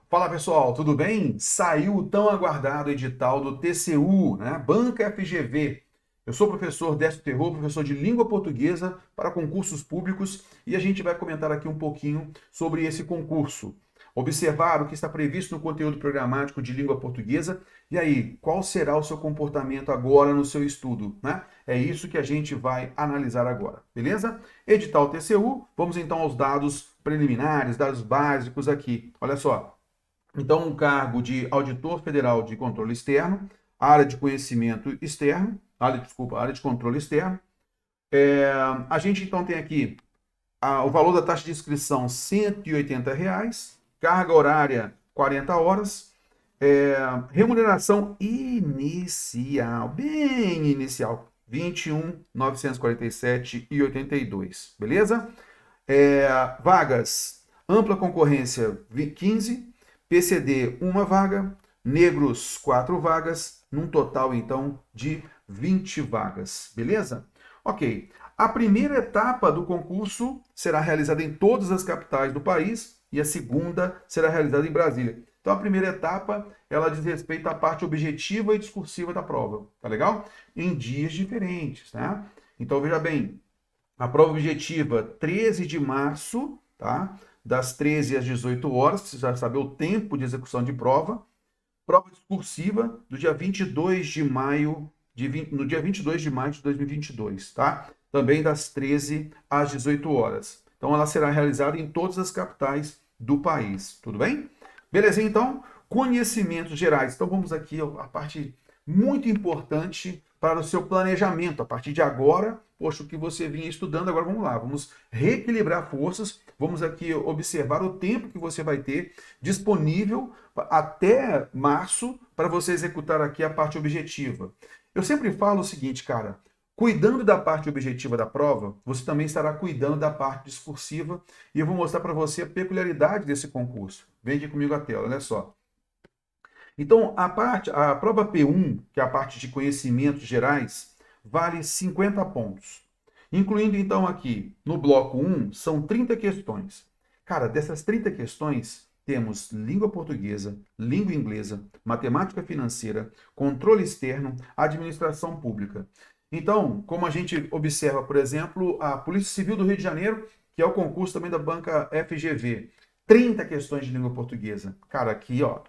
Fala pessoal, tudo bem? Saiu o tão aguardado edital do TCU, né? Banca FGV. Eu sou o professor Décio Terror, professor de língua portuguesa para concursos públicos, e a gente vai comentar aqui um pouquinho sobre esse concurso. Observar o que está previsto no conteúdo programático de língua portuguesa, e aí, qual será o seu comportamento agora no seu estudo, né? É isso que a gente vai analisar agora, beleza? Edital TCU, vamos então aos dados preliminares, dados básicos aqui. Olha só. Então, um cargo de auditor federal de controle externo, área de conhecimento externo, área de controle externo. A gente então tem aqui o valor da taxa de inscrição R$ 180, reais, carga horária 40 horas, remuneração inicial, bem inicial, 21.947,82, beleza? Vagas, ampla concorrência 15, PCD uma vaga, negros 4 vagas, num total então de 20 vagas, beleza? Ok. A primeira etapa do concurso será realizada em todas as capitais do país e a segunda será realizada em Brasília. Então a primeira etapa, ela diz respeito à parte objetiva e discursiva da prova, tá legal? Em dias diferentes, né? Então veja bem, a prova objetiva, 13 de março, tá? Das 13 às 18 horas, você já saber o tempo de execução de prova. Prova discursiva do dia 22 de maio, no dia 22 de maio de 2022, tá? Também das 13 às 18 horas. Então ela será realizada em todas as capitais do país, tudo bem? Belezinha, então? Conhecimentos gerais. Então vamos aqui a parte muito importante para o seu planejamento. A partir de agora, poxa, o que você vinha estudando, agora vamos lá, vamos reequilibrar forças, vamos aqui observar o tempo que você vai ter disponível até março para você executar aqui a parte objetiva. Eu sempre falo o seguinte, cara, cuidando da parte objetiva da prova, você também estará cuidando da parte discursiva e eu vou mostrar para você a peculiaridade desse concurso. Vem aqui comigo a tela, olha só. Então, a prova P1, que é a parte de conhecimentos gerais, vale 50 pontos. Incluindo então aqui, no bloco 1, são 30 questões. Cara, dessas 30 questões, temos língua portuguesa, língua inglesa, matemática financeira, controle externo, administração pública. Então, como a gente observa, por exemplo, a Polícia Civil do Rio de Janeiro, que é o concurso também da banca FGV, 30 questões de língua portuguesa. Cara, aqui, ó,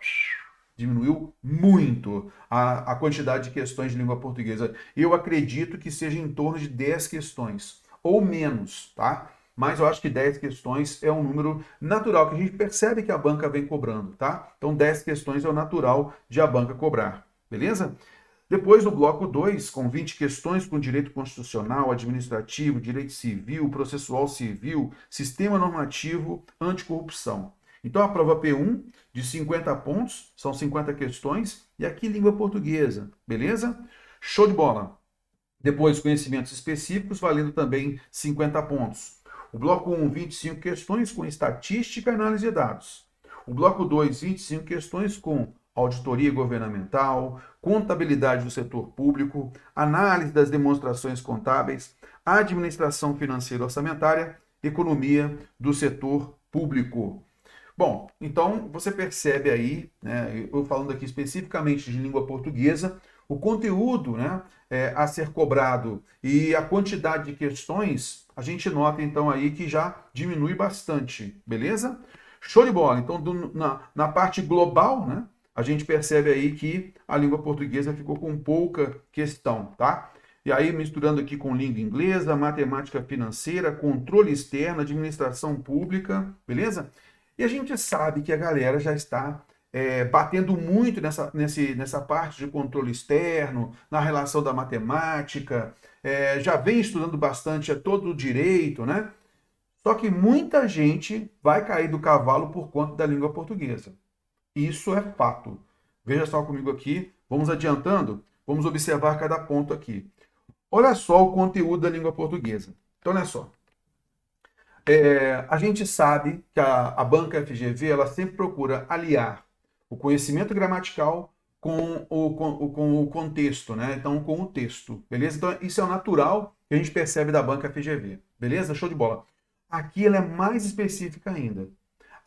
diminuiu muito a quantidade de questões de língua portuguesa. Eu acredito que seja em torno de 10 questões, ou menos, tá? Mas eu acho que 10 questões é um número natural, que a gente percebe que a banca vem cobrando, tá? Então 10 questões é o natural de a banca cobrar, beleza? Depois, no bloco 2, com 20 questões com direito constitucional, administrativo, direito civil, processual civil, sistema normativo, anticorrupção. Então, a prova P1, de 50 pontos, são 50 questões, e aqui língua portuguesa, beleza? Show de bola! Depois, conhecimentos específicos, valendo também 50 pontos. O bloco 1, 25 questões com estatística e análise de dados. O bloco 2, 25 questões com auditoria governamental, contabilidade do setor público, análise das demonstrações contábeis, administração financeira orçamentária, economia do setor público. Bom, então você percebe aí, né, eu falando aqui especificamente de língua portuguesa, o conteúdo, né, a ser cobrado e a quantidade de questões, a gente nota então aí que já diminui bastante, beleza? Show de bola. Então, na parte global, né, a gente percebe aí que a língua portuguesa ficou com pouca questão, tá? E aí, misturando aqui com língua inglesa, matemática financeira, controle externo, administração pública, beleza? E a gente sabe que a galera já está batendo muito nessa parte de controle externo, na relação da matemática, já vem estudando bastante todo o direito, né? Só que muita gente vai cair do cavalo por conta da língua portuguesa. Isso é fato. Veja só comigo aqui, vamos adiantando, vamos observar cada ponto aqui. Olha só o conteúdo da língua portuguesa. Então, olha só. A gente sabe que a banca FGV ela sempre procura aliar o conhecimento gramatical com o contexto, né? Então, com o texto, beleza? Então, isso é o natural que a gente percebe da banca FGV, beleza? Show de bola. Aqui ela é mais específica ainda.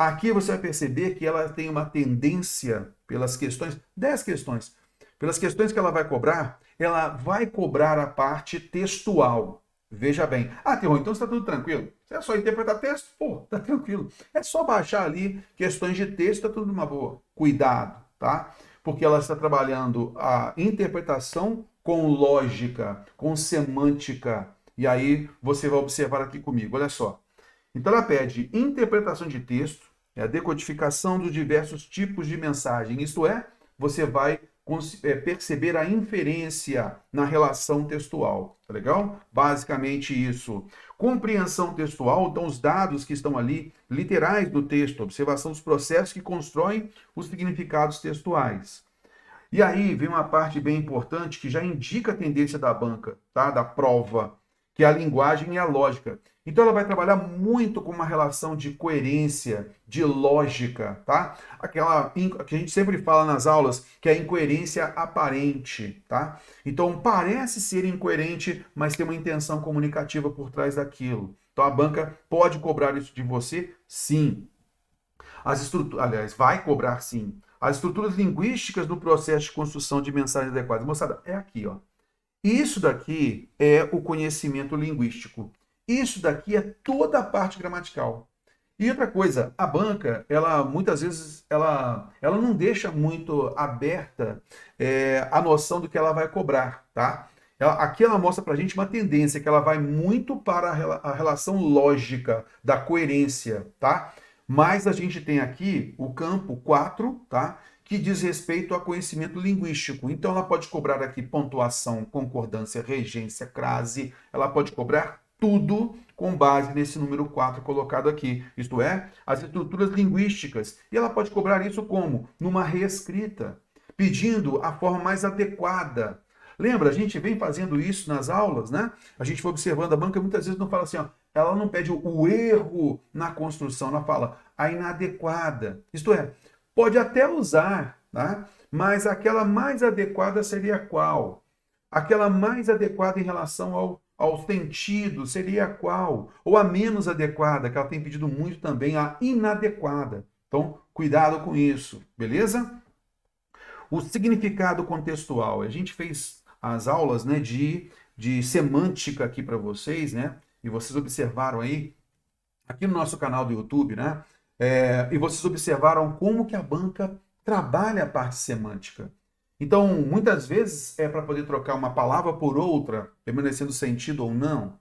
Aqui você vai perceber que ela tem uma tendência pelas questões, 10 questões, pelas questões que ela vai cobrar a parte textual. Veja bem. Ah, Terror, então está tudo tranquilo. Se é só interpretar texto, pô, tá tranquilo. É só baixar ali questões de texto, tá tudo numa boa. Cuidado, tá? Porque ela está trabalhando a interpretação com lógica, com semântica. E aí você vai observar aqui comigo, olha só. Então ela pede interpretação de texto, a decodificação dos diversos tipos de mensagem. Isto é, você vai perceber a inferência na relação textual. Tá legal? Basicamente isso. Compreensão textual, então os dados que estão ali, literais do texto, observação dos processos que constroem os significados textuais. E aí vem uma parte bem importante que já indica a tendência da banca, tá? Da prova, que é a linguagem e a lógica. Então ela vai trabalhar muito com uma relação de coerência, de lógica, tá? Aquela que a gente sempre fala nas aulas, que é a incoerência aparente, tá? Então parece ser incoerente, mas tem uma intenção comunicativa por trás daquilo. Então a banca pode cobrar isso de você? Sim. As estruturas, aliás, vai cobrar sim. As estruturas linguísticas do processo de construção de mensagens adequadas. Moçada, é aqui, ó. Isso daqui é o conhecimento linguístico. Isso daqui é toda a parte gramatical. E outra coisa, a banca, ela muitas vezes, ela não deixa muito aberta a noção do que ela vai cobrar, tá? Aqui ela mostra pra gente uma tendência, que ela vai muito para a relação lógica, da coerência, tá? Mas a gente tem aqui o campo 4, tá? Que diz respeito a conhecimento linguístico. Então ela pode cobrar aqui pontuação, concordância, regência, crase, ela pode cobrar tudo com base nesse número 4 colocado aqui, isto é, as estruturas linguísticas. E ela pode cobrar isso como? Numa reescrita, pedindo a forma mais adequada. Lembra, a gente vem fazendo isso nas aulas, né? A gente vai observando, a banca muitas vezes não fala assim, ó, ela não pede o erro na construção, ela fala a inadequada. Isto é, pode até usar, tá? Mas aquela mais adequada seria qual? Aquela mais adequada em relação ao sentido seria qual? Ou a menos adequada, que ela tem pedido muito também, a inadequada. Então, cuidado com isso, beleza? O significado contextual. A gente fez as aulas, né, de semântica aqui para vocês, né? E vocês observaram aí, aqui no nosso canal do YouTube, né? E vocês observaram como que a banca trabalha a parte semântica. Então, muitas vezes é para poder trocar uma palavra por outra, permanecendo sentido ou não,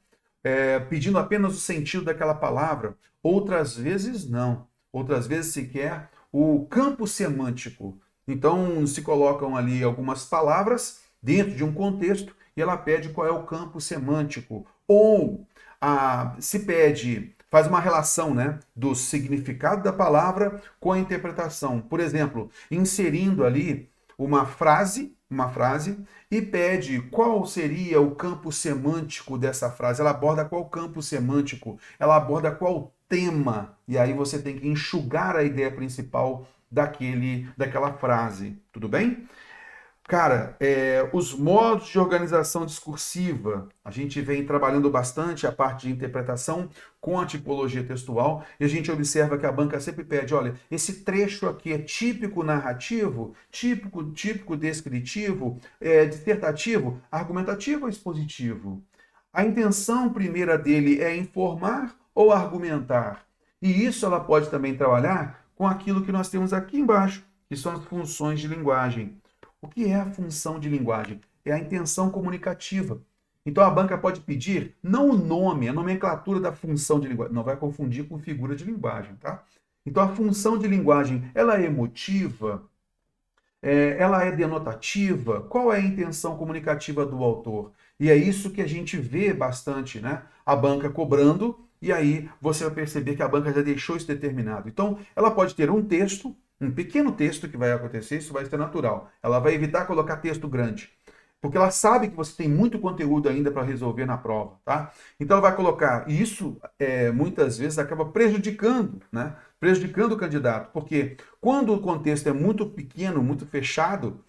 pedindo apenas o sentido daquela palavra. Outras vezes não. Outras vezes se quer o campo semântico. Então, se colocam ali algumas palavras dentro de um contexto e ela pede qual é o campo semântico. Ou se pede, faz uma relação, né, do significado da palavra com a interpretação. Por exemplo, inserindo ali uma frase e pede qual seria o campo semântico dessa frase. Ela aborda qual campo semântico, ela aborda qual tema. E aí você tem que enxugar a ideia principal daquela frase. Tudo bem? Cara, os modos de organização discursiva, a gente vem trabalhando bastante a parte de interpretação com a tipologia textual, e a gente observa que a banca sempre pede, olha, esse trecho aqui é típico narrativo, típico descritivo, dissertativo, argumentativo ou expositivo? A intenção primeira dele é informar ou argumentar? E isso ela pode também trabalhar com aquilo que nós temos aqui embaixo, que são as funções de linguagem. O que é a função de linguagem? É a intenção comunicativa. Então a banca pode pedir não o nome, a nomenclatura da função de linguagem, não vai confundir com figura de linguagem, tá? Então a função de linguagem, ela é emotiva, ela é denotativa, qual é a intenção comunicativa do autor? E é isso que a gente vê bastante, né? A banca cobrando, e aí você vai perceber que a banca já deixou isso determinado. Então ela pode ter um texto, um pequeno texto que vai acontecer, isso vai ser natural. Ela vai evitar colocar texto grande, porque ela sabe que você tem muito conteúdo ainda para resolver na prova, tá? Então ela vai colocar, e isso muitas vezes acaba prejudicando, né? Prejudicando o candidato, porque quando o contexto é muito pequeno, muito fechado,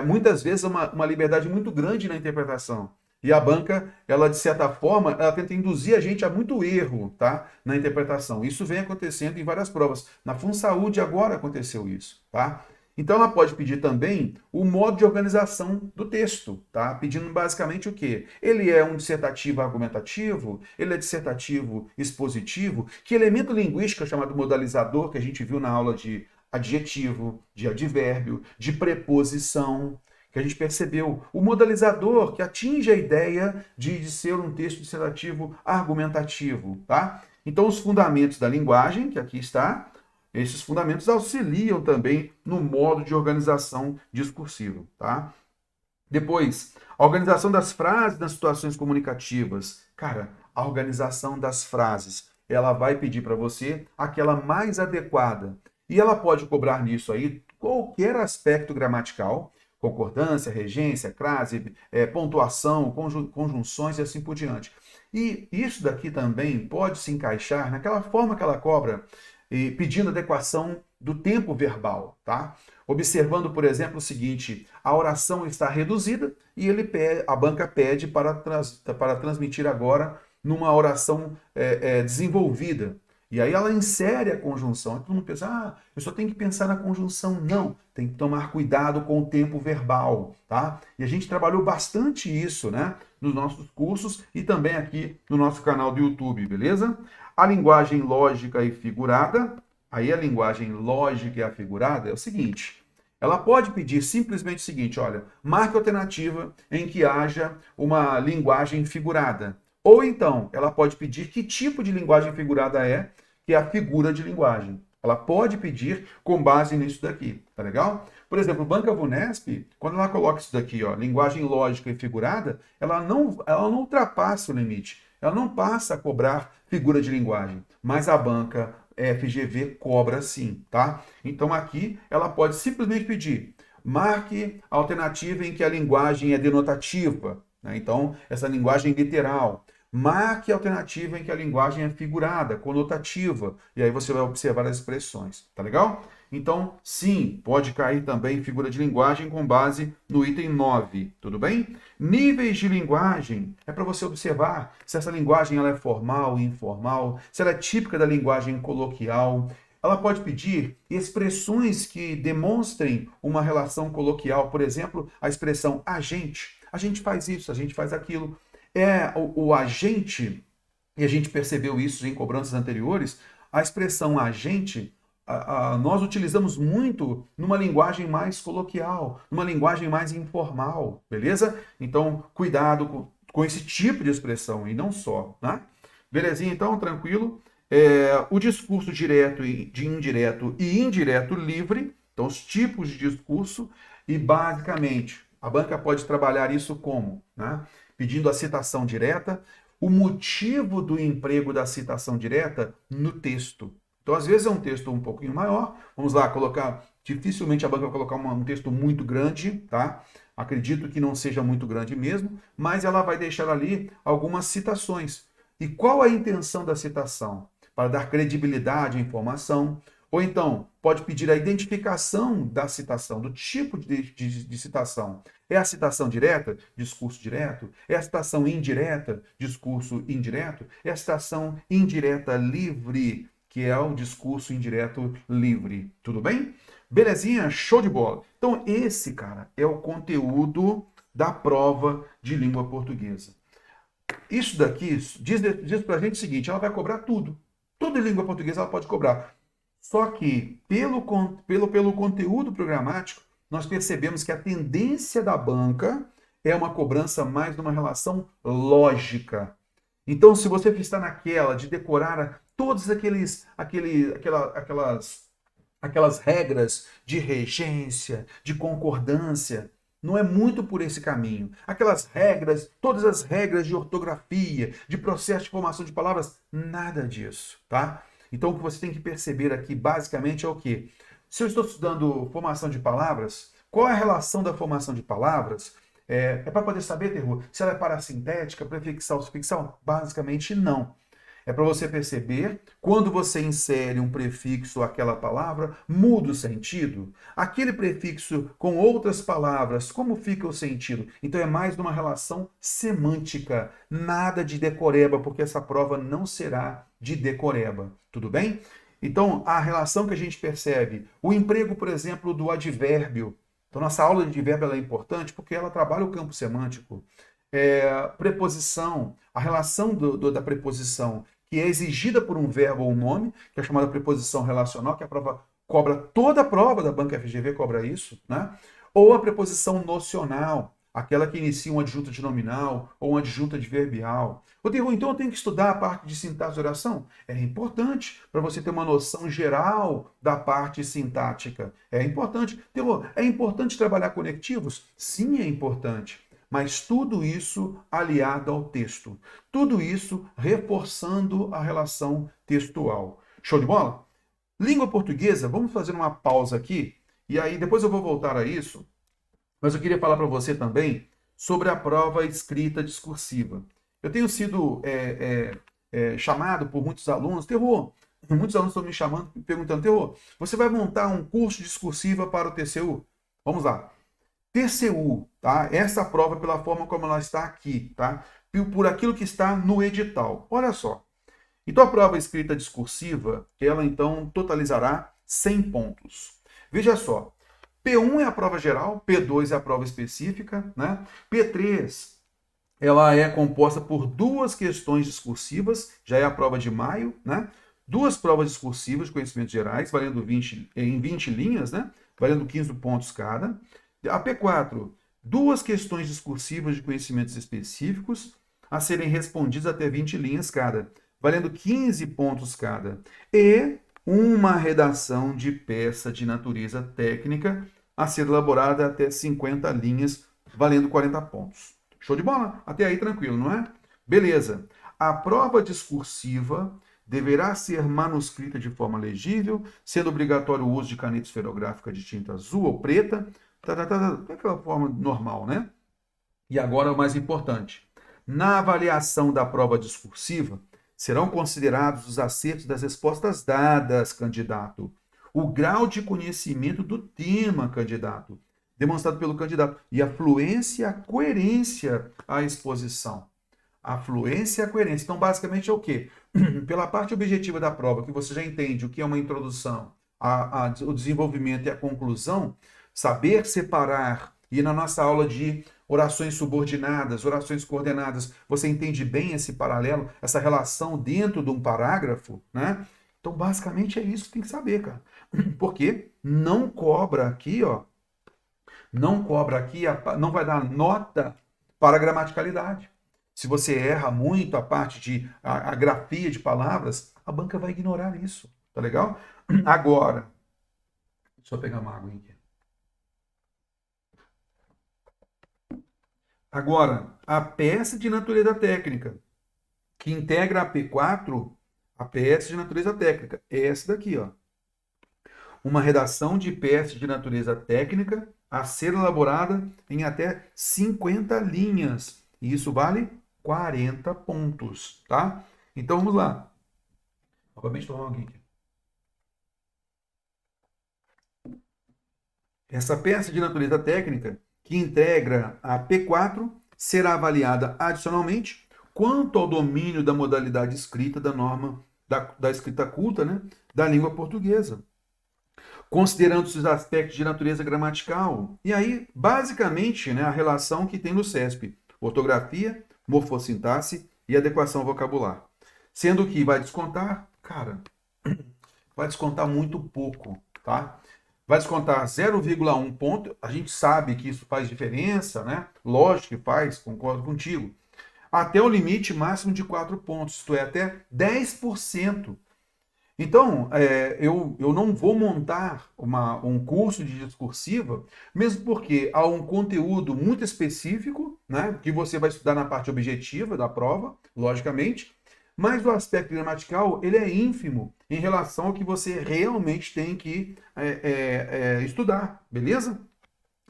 muitas vezes é uma liberdade muito grande na interpretação. E a banca, ela de certa forma, ela tenta induzir a gente a muito erro, tá? Na interpretação. Isso vem acontecendo em várias provas. Na FunSaúde agora aconteceu isso, tá? Então ela pode pedir também o modo de organização do texto, tá? Pedindo basicamente o quê? Ele é um dissertativo argumentativo? Ele é dissertativo expositivo? Que elemento linguístico é chamado modalizador, que a gente viu na aula de adjetivo, de advérbio, de preposição, que a gente percebeu? O modalizador que atinge a ideia de ser um texto dissertativo argumentativo, tá? Então os fundamentos da linguagem, que aqui está, esses fundamentos auxiliam também no modo de organização discursiva, tá? Depois, a organização das frases nas situações comunicativas. Cara, a organização das frases, ela vai pedir para você aquela mais adequada. E ela pode cobrar nisso aí qualquer aspecto gramatical, concordância, regência, crase, pontuação, conjunções e assim por diante. E isso daqui também pode se encaixar naquela forma que ela cobra pedindo adequação do tempo verbal, tá? Observando, por exemplo, o seguinte: a oração está reduzida e a banca pede para transmitir agora numa oração desenvolvida. E aí ela insere a conjunção. Todo mundo pensa, eu só tenho que pensar na conjunção. Não, tem que tomar cuidado com o tempo verbal, tá? E a gente trabalhou bastante isso, né? Nos nossos cursos e também aqui no nosso canal do YouTube, beleza? A linguagem lógica e figurada. Aí a linguagem lógica e a figurada é o seguinte: ela pode pedir simplesmente o seguinte, olha, marque alternativa em que haja uma linguagem figurada. Ou então, ela pode pedir que tipo de linguagem figurada é, que é a figura de linguagem. Ela pode pedir com base nisso daqui, tá legal? Por exemplo, Banca Vunesp, quando ela coloca isso daqui, ó, linguagem lógica e figurada, ela não ultrapassa o limite. Ela não passa a cobrar figura de linguagem, mas a banca FGV cobra sim, tá? Então aqui ela pode simplesmente pedir, marque a alternativa em que a linguagem é denotativa, né? Então essa linguagem literal. Marque a alternativa em que a linguagem é figurada, conotativa, e aí você vai observar as expressões, tá legal? Então, sim, pode cair também figura de linguagem com base no item 9, tudo bem? Níveis de linguagem, é para você observar se essa linguagem ela é formal, informal, se ela é típica da linguagem coloquial. Ela pode pedir expressões que demonstrem uma relação coloquial, por exemplo, a expressão agente. A gente faz isso, a gente faz aquilo. O agente, e a gente percebeu isso em cobranças anteriores, a expressão agente nós utilizamos muito numa linguagem mais coloquial, numa linguagem mais informal, beleza? Então, cuidado com esse tipo de expressão e não só, né? Belezinha, então, tranquilo. O discurso direto, de indireto e indireto livre, então os tipos de discurso, e basicamente a banca pode trabalhar isso como, né? Pedindo a citação direta, o motivo do emprego da citação direta no texto. Então, às vezes é um texto um pouquinho maior. Vamos lá, dificilmente a banca vai colocar um texto muito grande, tá? Acredito que não seja muito grande mesmo, mas ela vai deixar ali algumas citações. E qual a intenção da citação? Para dar credibilidade à informação. Ou então, pode pedir a identificação da citação, do tipo de citação. É a citação direta, discurso direto? É a citação indireta, discurso indireto? É a citação indireta livre, que é o discurso indireto livre. Tudo bem? Belezinha? Show de bola. Então, esse, cara, é o conteúdo da prova de língua portuguesa. Isso daqui diz pra gente o seguinte: ela vai cobrar tudo. Tudo em língua portuguesa ela pode cobrar. Só que, pelo conteúdo programático, nós percebemos que a tendência da banca é uma cobrança mais numa relação lógica. Então, se você está naquela de decorar todas aquelas regras de regência, de concordância, não é muito por esse caminho. Aquelas regras, todas as regras de ortografia, de processo de formação de palavras, nada disso, tá? Então, o que você tem que perceber aqui, basicamente, é o quê? Se eu estou estudando formação de palavras, qual é a relação da formação de palavras? É para poder saber, Terru, se ela é parassintética, prefixal, sufixal? Basicamente, não. É para você perceber, quando você insere um prefixo àquela palavra, muda o sentido. Aquele prefixo com outras palavras, como fica o sentido? Então é mais numa relação semântica, nada de decoreba, porque essa prova não será de decoreba. Tudo bem? Então, a relação que a gente percebe, o emprego, por exemplo, do advérbio. Então, nossa aula de advérbio ela é importante porque ela trabalha o campo semântico. Preposição, a relação da preposição que é exigida por um verbo ou um nome, que é chamada preposição relacional, que a prova cobra, toda a prova da banca FGV cobra isso, né? Ou a preposição nocional, aquela que inicia um adjunto de nominal ou um adjunto adverbial. Então eu tenho que estudar a parte de sintaxe de oração? É importante para você ter uma noção geral da parte sintática. É importante. É importante trabalhar conectivos? Sim, é importante. Mas tudo isso aliado ao texto. Tudo isso reforçando a relação textual. Show de bola? Língua portuguesa, vamos fazer uma pausa aqui. E aí depois eu vou voltar a isso. Mas eu queria falar para você também sobre a prova escrita discursiva. Eu tenho sido chamado por muitos alunos, Terror, muitos alunos estão me chamando, perguntando, Terror, você vai montar um curso discursiva para o TCU? Vamos lá. TCU, tá? Essa prova pela forma como ela está aqui, tá? Por aquilo que está no edital. Olha só. Então a prova escrita discursiva, ela então totalizará 100 pontos. Veja só. P1 é a prova geral, P2 é a prova específica, né? P3 ela é composta por duas questões discursivas, já é a prova de maio, né? Duas provas discursivas de conhecimentos gerais, valendo 20 linhas, né? Valendo 15 pontos cada. A P4, duas questões discursivas de conhecimentos específicos, a serem respondidas até 20 linhas cada, valendo 15 pontos cada. E uma redação de peça de natureza técnica, a ser elaborada até 50 linhas, valendo 40 pontos. Show de bola? Até aí tranquilo, não é? Beleza. A prova discursiva deverá ser manuscrita de forma legível, sendo obrigatório o uso de caneta esferográfica de tinta azul ou preta, daquela forma normal, né? E agora o mais importante. Na avaliação da prova discursiva, serão considerados os acertos das respostas dadas, candidato, o grau de conhecimento do tema, candidato, demonstrado pelo candidato, e a fluência e a coerência à exposição. A fluência e a coerência. Então, basicamente é o quê? Pela parte objetiva da prova, que você já entende o que é uma introdução, o desenvolvimento e a conclusão, saber separar, e na nossa aula de orações subordinadas, orações coordenadas, você entende bem esse paralelo, essa relação dentro de um parágrafo, né? Então, basicamente é isso que tem que saber, cara. Porque não cobra aqui, ó, não cobra aqui, não vai dar nota para a gramaticalidade. Se você erra muito a parte de a grafia de palavras, a banca vai ignorar isso, tá legal? Agora, deixa eu pegar uma água aqui. Agora, a peça de natureza técnica, que integra a P4, a peça de natureza técnica, é essa daqui, ó. Uma redação de peça de natureza técnica a ser elaborada em até 50 linhas. E isso vale 40 pontos, tá? Então vamos lá. Novamente tomar uma aqui. Essa peça de natureza técnica que integra a P4 será avaliada adicionalmente quanto ao domínio da modalidade escrita da norma da escrita culta, né, da língua portuguesa, considerando os aspectos de natureza gramatical. E aí, basicamente, né, a relação que tem no CESP: ortografia, morfossintaxe e adequação vocabular. Sendo que vai descontar, cara, vai descontar muito pouco, tá? Vai descontar 0,1 ponto. A gente sabe que isso faz diferença, né? Lógico que faz, concordo contigo. Até o limite máximo de 4 pontos, isto é, até 10%. Então, eu não vou montar um curso de discursiva, mesmo porque há um conteúdo muito específico, né, que você vai estudar na parte objetiva da prova, logicamente, mas o aspecto gramatical ele é ínfimo em relação ao que você realmente tem que estudar, beleza?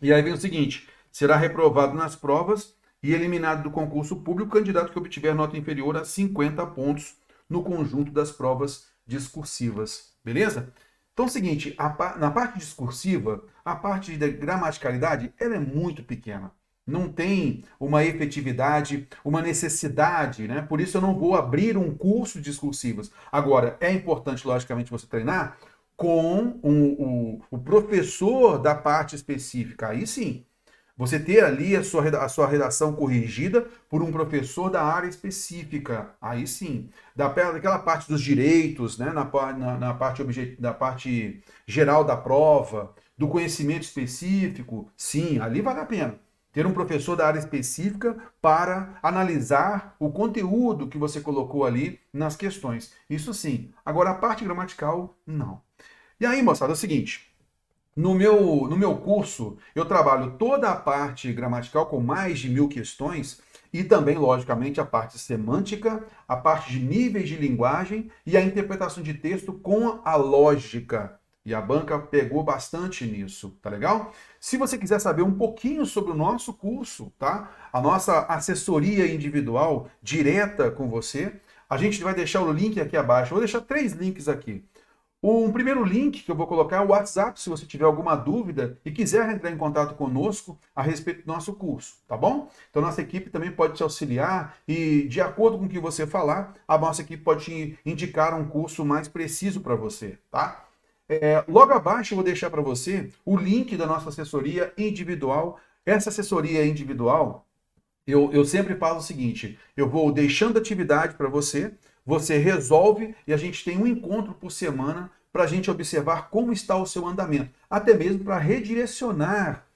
E aí vem o seguinte: será reprovado nas provas e eliminado do concurso público o candidato que obtiver nota inferior a 50 pontos no conjunto das provas discursivas, beleza? Então é o seguinte, na parte discursiva, a parte da gramaticalidade, ela é muito pequena. Não tem uma efetividade, uma necessidade, né? Por isso eu não vou abrir um curso de discursivas. Agora, é importante, logicamente, você treinar com o professor da parte específica. Aí sim, você ter ali a sua redação corrigida por um professor da área específica. Aí sim. Daquela parte dos direitos, né? Na parte geral da prova, do conhecimento específico, sim, ali vale a pena. Ter um professor da área específica para analisar o conteúdo que você colocou ali nas questões. Isso sim. Agora, a parte gramatical, não. E aí, moçada, é o seguinte. No meu curso, eu trabalho toda a parte gramatical com mais de 1000 questões e também, logicamente, a parte semântica, a parte de níveis de linguagem e a interpretação de texto com a lógica. E a banca pegou bastante nisso, tá legal? Se você quiser saber um pouquinho sobre o nosso curso, tá? A nossa assessoria individual direta com você, a gente vai deixar o link aqui abaixo. Eu vou deixar 3 links aqui. Um primeiro link que eu vou colocar é o WhatsApp, se você tiver alguma dúvida e quiser entrar em contato conosco a respeito do nosso curso, tá bom? Então, nossa equipe também pode te auxiliar e, de acordo com o que você falar, a nossa equipe pode te indicar um curso mais preciso para você, tá? Logo abaixo eu vou deixar para você o link da nossa assessoria individual. Essa assessoria individual, eu sempre falo o seguinte, eu vou deixando atividade para você, você resolve e a gente tem um encontro por semana para a gente observar como está o seu andamento, até mesmo para redirecionar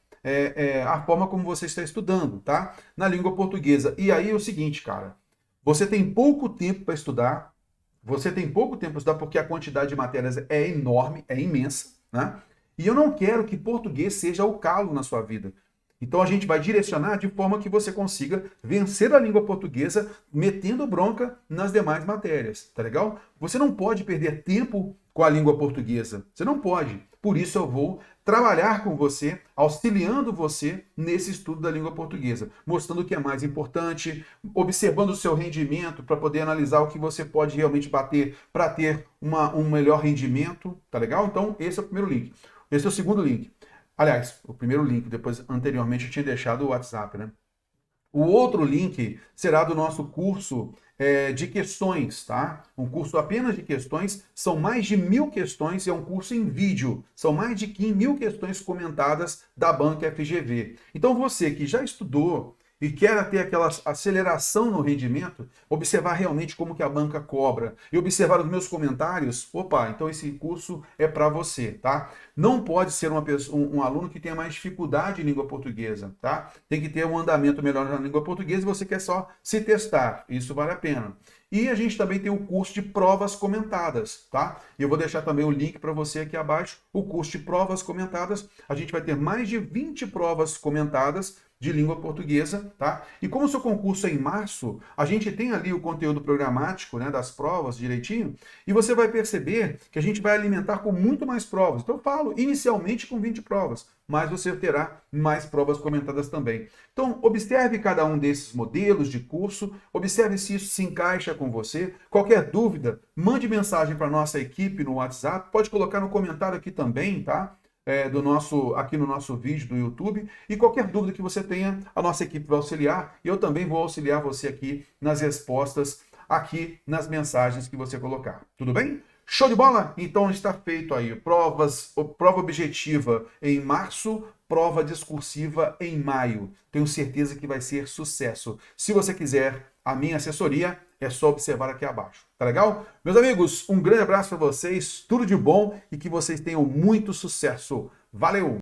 a forma como você está estudando, tá? Na língua portuguesa. E aí é o seguinte, cara, você tem pouco tempo para estudar, você tem pouco tempo para estudar porque a quantidade de matérias é enorme, é imensa, né? E eu não quero que português seja o calo na sua vida. Então a gente vai direcionar de forma que você consiga vencer a língua portuguesa metendo bronca nas demais matérias, tá legal? Você não pode perder tempo com a língua portuguesa. Você não pode. Por isso eu vou trabalhar com você, auxiliando você nesse estudo da língua portuguesa, mostrando o que é mais importante, observando o seu rendimento para poder analisar o que você pode realmente bater para ter um melhor rendimento, tá legal? Então esse é o primeiro link. Esse é o segundo link. Aliás, o primeiro link, depois anteriormente eu tinha deixado o WhatsApp, né? O outro link será do nosso curso de questões, tá? Um curso apenas de questões, são mais de 1000 questões, é um curso em vídeo, são mais de 1000 questões comentadas da banca FGV. Então você que já estudou e quer ter aquela aceleração no rendimento, observar realmente como que a banca cobra e observar os meus comentários, opa, então esse curso é para você, tá? Não pode ser um aluno que tenha mais dificuldade em língua portuguesa, tá? Tem que ter um andamento melhor na língua portuguesa e você quer só se testar, isso vale a pena. E a gente também tem o curso de provas comentadas, tá? E eu vou deixar também o link para você aqui abaixo, o curso de provas comentadas. A gente vai ter mais de 20 provas comentadas de língua portuguesa, tá? E como o seu concurso é em março, a gente tem ali o conteúdo programático, né, das provas direitinho, e você vai perceber que a gente vai alimentar com muito mais provas. Então eu falo inicialmente com 20 provas, mas você terá mais provas comentadas também. Então observe cada um desses modelos de curso, observe se isso se encaixa com você. Qualquer dúvida, mande mensagem para a nossa equipe no WhatsApp, pode colocar no comentário aqui também, tá? Aqui no nosso vídeo do YouTube. E qualquer dúvida que você tenha, a nossa equipe vai auxiliar. E eu também vou auxiliar você aqui nas respostas, aqui nas mensagens que você colocar. Tudo bem? Show de bola? Então está feito aí. Prova objetiva em março, prova discursiva em maio. Tenho certeza que vai ser sucesso. Se você quiser a minha assessoria, é só observar aqui abaixo. Tá legal? Meus amigos, um grande abraço para vocês, tudo de bom e que vocês tenham muito sucesso. Valeu!